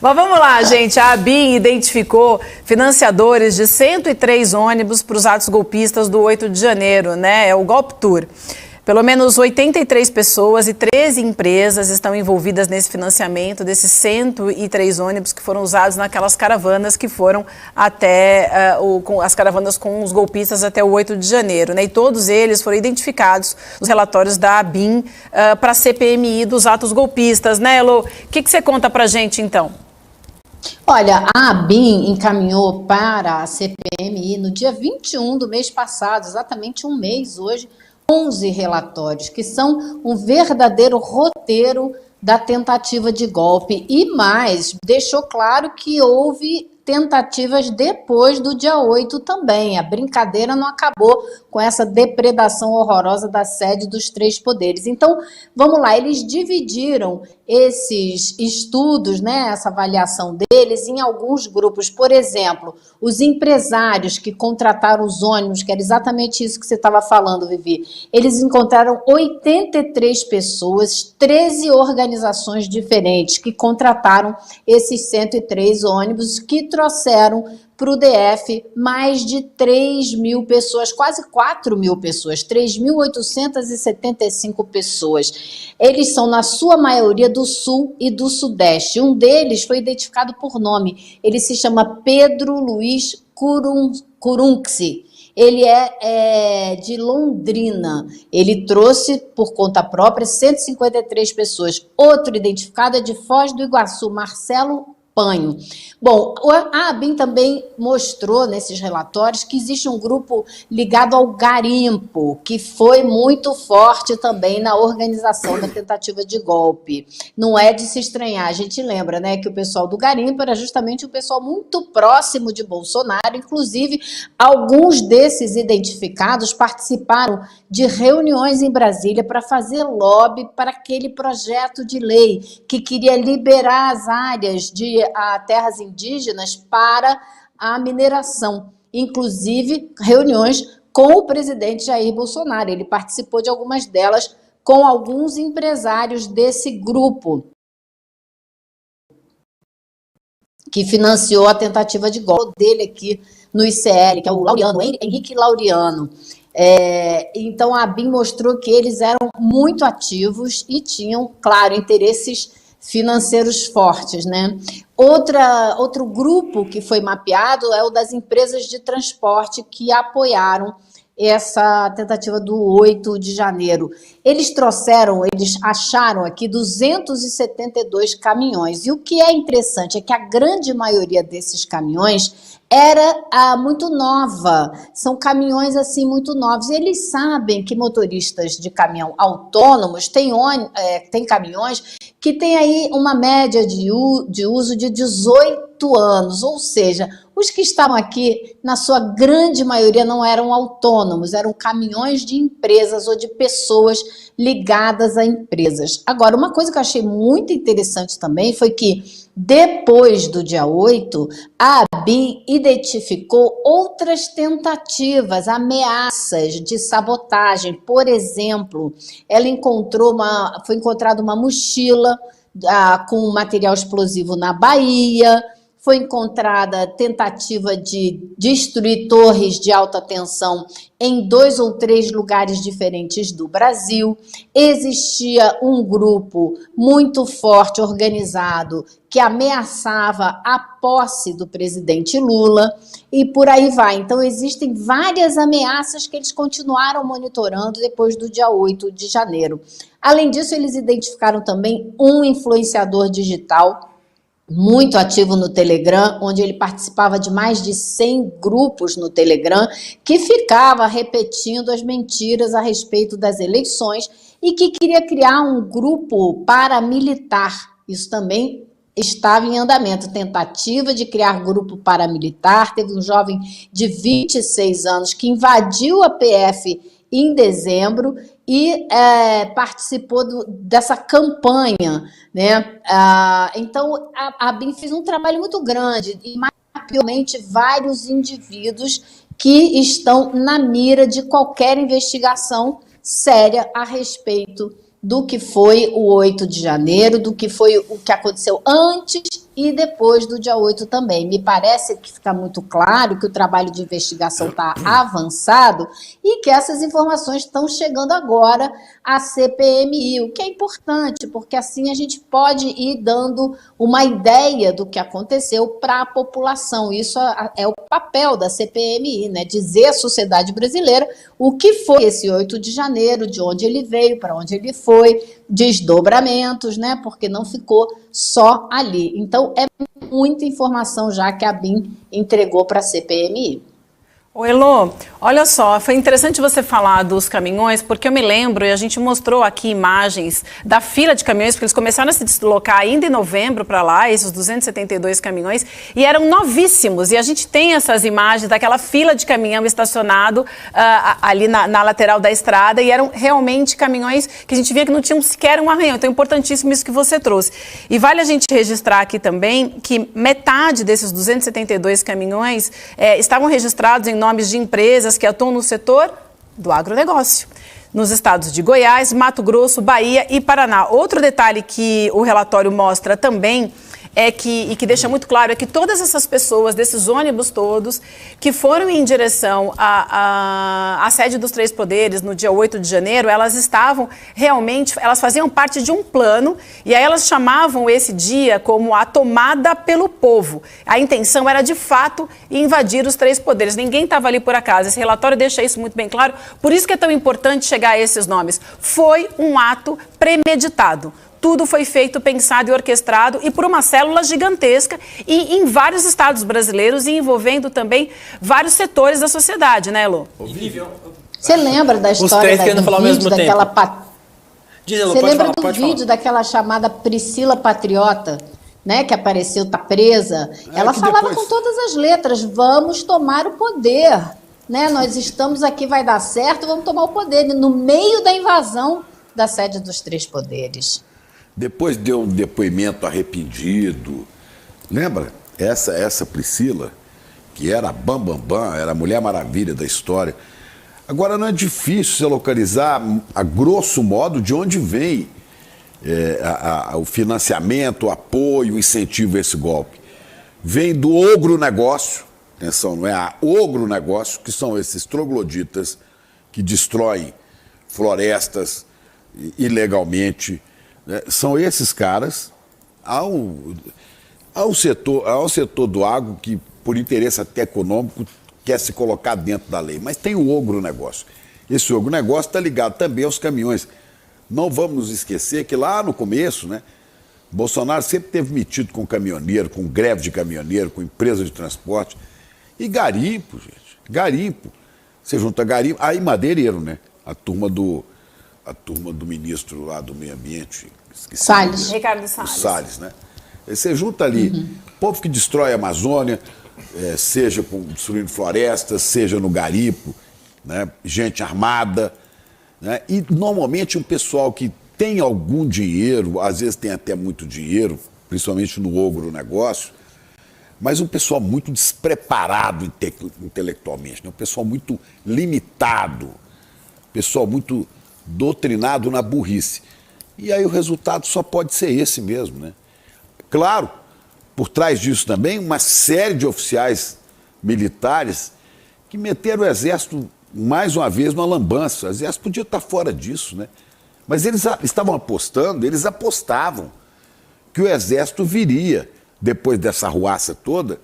Mas vamos lá, gente. A ABIN identificou financiadores de 103 ônibus para os atos golpistas do 8 de janeiro, né? É o Golpe Tour. Pelo menos 83 pessoas e 13 empresas estão envolvidas nesse financiamento desses 103 ônibus que foram usados naquelas caravanas que foram até as caravanas com os golpistas até o 8 de janeiro, né? E todos eles foram identificados nos relatórios da ABIN para a CPMI dos atos golpistas, né, Elo? O que você conta para a gente, então? Olha, a ABIN encaminhou para a CPMI no dia 21 do mês passado, exatamente um mês hoje, 11 relatórios, que são um verdadeiro roteiro da tentativa de golpe. E mais, deixou claro que houve tentativas depois do dia 8 também. A brincadeira não acabou com essa depredação horrorosa da sede dos três poderes. Então, vamos lá, eles dividiram esses estudos, né, essa avaliação deles em alguns grupos. Por exemplo, os empresários que contrataram os ônibus, que era exatamente isso que você estava falando, Vivi, eles encontraram 83 pessoas, 13 organizações diferentes que contrataram esses 103 ônibus, que trouxeram para o DF mais de 3 mil pessoas, quase 4 mil pessoas, 3.875 pessoas. Eles são, na sua maioria, do Sul e do Sudeste. Um deles foi identificado por nome. Ele se chama Pedro Luiz Curunxi. Ele é de Londrina. Ele trouxe, por conta própria, 153 pessoas. Outro identificado é de Foz do Iguaçu, Marcelo Panho. Bom, a ABIN também mostrou nesses relatórios que existe um grupo ligado ao garimpo, que foi muito forte também na organização da tentativa de golpe. Não é de se estranhar, a gente lembra, né, que o pessoal do garimpo era justamente um pessoal muito próximo de Bolsonaro, inclusive alguns desses identificados participaram de reuniões em Brasília para fazer lobby para aquele projeto de lei que queria liberar as áreas de terras indígenas para a mineração, inclusive reuniões com o presidente Jair Bolsonaro. Ele participou de algumas delas com alguns empresários desse grupo que financiou a tentativa de golpe dele aqui no ICL, que é o Laureano, Henrique Laureano. Então a ABIN mostrou que eles eram muito ativos e tinham, claro, interesses financeiros fortes, né? Outro grupo que foi mapeado é o das empresas de transporte que apoiaram essa tentativa do 8 de janeiro. Eles acharam aqui 272 caminhões. E o que é interessante é que a grande maioria desses caminhões era muito nova. São caminhões assim muito novos. E eles sabem que motoristas de caminhão autônomos têm caminhões que têm aí uma média de uso de 18 anos, ou seja, os que estavam aqui, na sua grande maioria, não eram autônomos, eram caminhões de empresas ou de pessoas ligadas a empresas. Agora, uma coisa que eu achei muito interessante também foi que, depois do dia 8, a ABIN identificou outras tentativas, ameaças de sabotagem. Por exemplo, foi encontrada uma mochila com material explosivo na Bahia. Foi encontrada tentativa de destruir torres de alta tensão em 2 ou 3 lugares diferentes do Brasil. Existia um grupo muito forte, organizado, que ameaçava a posse do presidente Lula e por aí vai. Então, existem várias ameaças que eles continuaram monitorando depois do dia 8 de janeiro. Além disso, eles identificaram também um influenciador digital muito ativo no Telegram, onde ele participava de mais de 100 grupos no Telegram, que ficava repetindo as mentiras a respeito das eleições e que queria criar um grupo paramilitar. Isso também estava em andamento, tentativa de criar grupo paramilitar. Teve um jovem de 26 anos que invadiu a PF em dezembro e participou dessa campanha, né? Então, a ABIN fez um trabalho muito grande e mapeou vários indivíduos que estão na mira de qualquer investigação séria a respeito do que foi o 8 de janeiro, do que foi o que aconteceu antes e depois do dia 8 também. Me parece que fica muito claro que o trabalho de investigação está avançado e que essas informações estão chegando agora à CPMI, o que é importante, porque assim a gente pode ir dando uma ideia do que aconteceu para a população. Isso é o papel da CPMI, né? Dizer à sociedade brasileira o que foi esse 8 de janeiro, de onde ele veio, para onde ele foi, desdobramentos, né? Porque não ficou só ali. Então, é muita informação já que a BIM entregou para a CPMI. Ô Elô, olha só, foi interessante você falar dos caminhões, porque eu me lembro, e a gente mostrou aqui imagens da fila de caminhões, porque eles começaram a se deslocar ainda em novembro para lá, esses 272 caminhões, e eram novíssimos, e a gente tem essas imagens daquela fila de caminhão estacionado ali na lateral da estrada, e eram realmente caminhões que a gente via que não tinham sequer um arranhão, então é importantíssimo isso que você trouxe. E vale a gente registrar aqui também que metade desses 272 caminhões estavam registrados em nomes de empresas que atuam no setor do agronegócio, nos estados de Goiás, Mato Grosso, Bahia e Paraná. Outro detalhe que o relatório mostra também e que deixa muito claro é que todas essas pessoas, desses ônibus todos, que foram em direção à sede dos Três Poderes no dia 8 de janeiro, elas estavam realmente, elas faziam parte de um plano e aí elas chamavam esse dia como a tomada pelo povo. A intenção era, de fato, invadir os Três Poderes. Ninguém estava ali por acaso. Esse relatório deixa isso muito bem claro. Por isso que é tão importante chegar a esses nomes. Foi um ato premeditado. Tudo foi feito, pensado e orquestrado e por uma célula gigantesca e em vários estados brasileiros e envolvendo também vários setores da sociedade, né, Elô? Você lembra da história daquela... Você lembra do vídeo daquela chamada Priscila Patriota, né, que apareceu, tá presa? Ela falava com todas as letras, vamos tomar o poder, né? Nós estamos aqui, vai dar certo, vamos tomar o poder, no meio da invasão da sede dos Três Poderes. Depois deu um depoimento arrependido. Lembra? Essa Priscila, que era bambambam, era a Mulher Maravilha da história. Agora, não é difícil você localizar, a grosso modo, de onde vem o financiamento, o apoio, o incentivo a esse golpe. Vem do ogronegócio, atenção, não é a ogronegócio, que são esses trogloditas que destroem florestas ilegalmente. São esses caras ao setor do agro que, por interesse até econômico, quer se colocar dentro da lei. Mas tem o ogronegócio. Esse ogronegócio está ligado também aos caminhões. Não vamos nos esquecer que lá no começo, né, Bolsonaro sempre teve metido com caminhoneiro, com greve de caminhoneiro, com empresa de transporte. E garimpo, gente. Garimpo. Você junta garimpo. Aí madeireiro, né? A turma do ministro lá do meio ambiente. Salles. Ricardo Salles. Salles, né? Aí você junta ali, povo que destrói a Amazônia, seja destruindo florestas, seja no garimpo, né? Gente armada, né? E normalmente um pessoal que tem algum dinheiro, às vezes tem até muito dinheiro, principalmente no agronegócio, mas um pessoal muito despreparado intelectualmente, né? Um pessoal muito limitado, pessoal muito doutrinado na burrice. E aí o resultado só pode ser esse mesmo, né? Claro, por trás disso também, uma série de oficiais militares que meteram o Exército, mais uma vez, numa lambança. O Exército podia estar fora disso, né? Mas eles estavam apostando, eles apostavam que o Exército viria, depois dessa arruaça toda,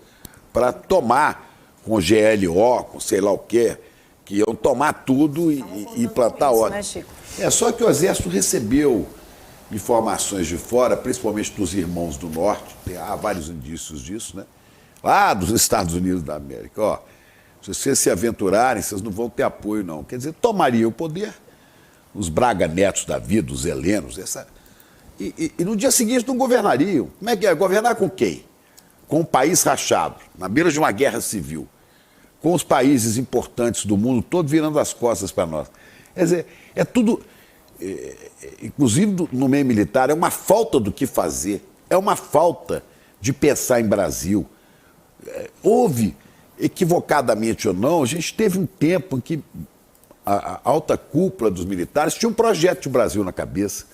para tomar com GLO, com sei lá o quê, que iam tomar tudo e implantar ordem. Só que o Exército recebeu informações de fora, principalmente dos irmãos do Norte, há vários indícios disso, né? Lá dos Estados Unidos da América. Ó, se vocês se aventurarem, vocês não vão ter apoio, não. Quer dizer, tomariam o poder, os Braga Netos da vida, os helenos, e no dia seguinte não governariam. Como é que é? Governar com quem? Com um país rachado, na beira de uma guerra civil, com os países importantes do mundo todo virando as costas para nós. Quer dizer, é tudo, inclusive no meio militar, é uma falta do que fazer, é uma falta de pensar em Brasil. Houve, equivocadamente ou não, a gente teve um tempo em que a alta cúpula dos militares tinha um projeto de Brasil na cabeça.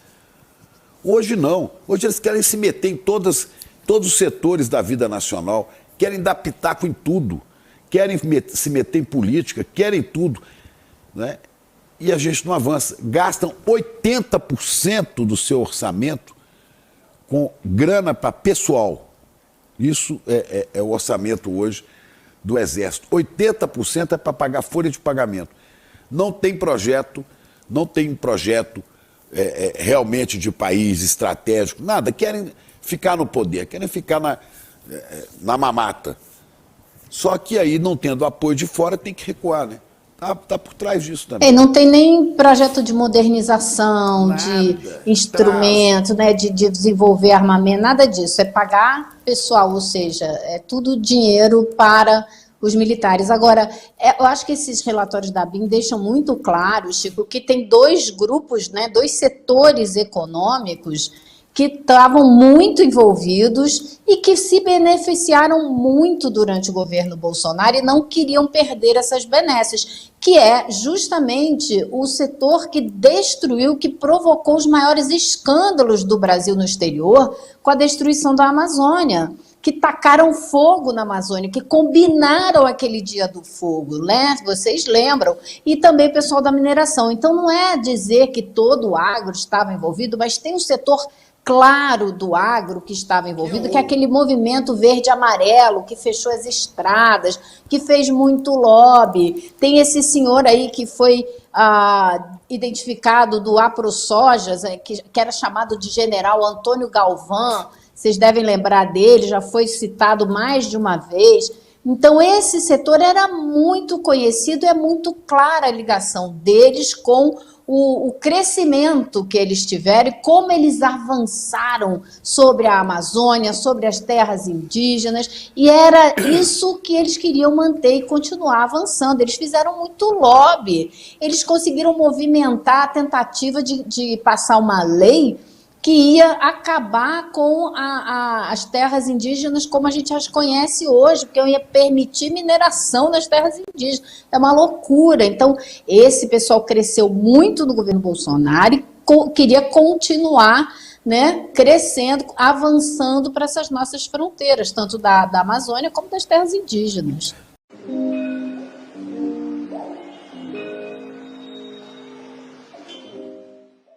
Hoje não. Hoje eles querem se meter em todas todos os setores da vida nacional, querem dar pitaco em tudo, querem se meter em política, querem tudo, né? E a gente não avança. Gastam 80% do seu orçamento com grana para pessoal. Isso é o orçamento hoje do Exército. 80% é para pagar folha de pagamento. Não tem projeto realmente de país estratégico, nada. Querem ficar no poder, querem ficar na mamata. Só que aí, não tendo apoio de fora, tem que recuar, né? Tá por trás disso também. Não tem nem projeto de modernização, nada, de instrumento, né, de desenvolver armamento, nada disso. É pagar pessoal, ou seja, é tudo dinheiro para os militares. Agora, eu acho que esses relatórios da ABIN deixam muito claro, Chico, que tem dois grupos, né, dois setores econômicos que estavam muito envolvidos e que se beneficiaram muito durante o governo Bolsonaro e não queriam perder essas benesses, que é justamente o setor que destruiu, que provocou os maiores escândalos do Brasil no exterior com a destruição da Amazônia, que tacaram fogo na Amazônia, que combinaram aquele dia do fogo, né? Vocês lembram? E também o pessoal da mineração. Então não é dizer que todo o agro estava envolvido, mas tem um setor claro do agro que estava envolvido, que é aquele movimento verde-amarelo que fechou as estradas, que fez muito lobby. Tem esse senhor aí que foi identificado do AproSojas, que era chamado de General Antônio Galvão. Vocês devem lembrar dele, já foi citado mais de uma vez. Então, esse setor era muito conhecido e é muito clara a ligação deles com o crescimento que eles tiveram e como eles avançaram sobre a Amazônia, sobre as terras indígenas, e era isso que eles queriam manter e continuar avançando. Eles fizeram muito lobby, eles conseguiram movimentar a tentativa de passar uma lei que ia acabar com as terras indígenas como a gente as conhece hoje, porque ia permitir mineração nas terras indígenas. É uma loucura. Então, esse pessoal cresceu muito no governo Bolsonaro e queria continuar, né, crescendo, avançando para essas nossas fronteiras, tanto da Amazônia como das terras indígenas.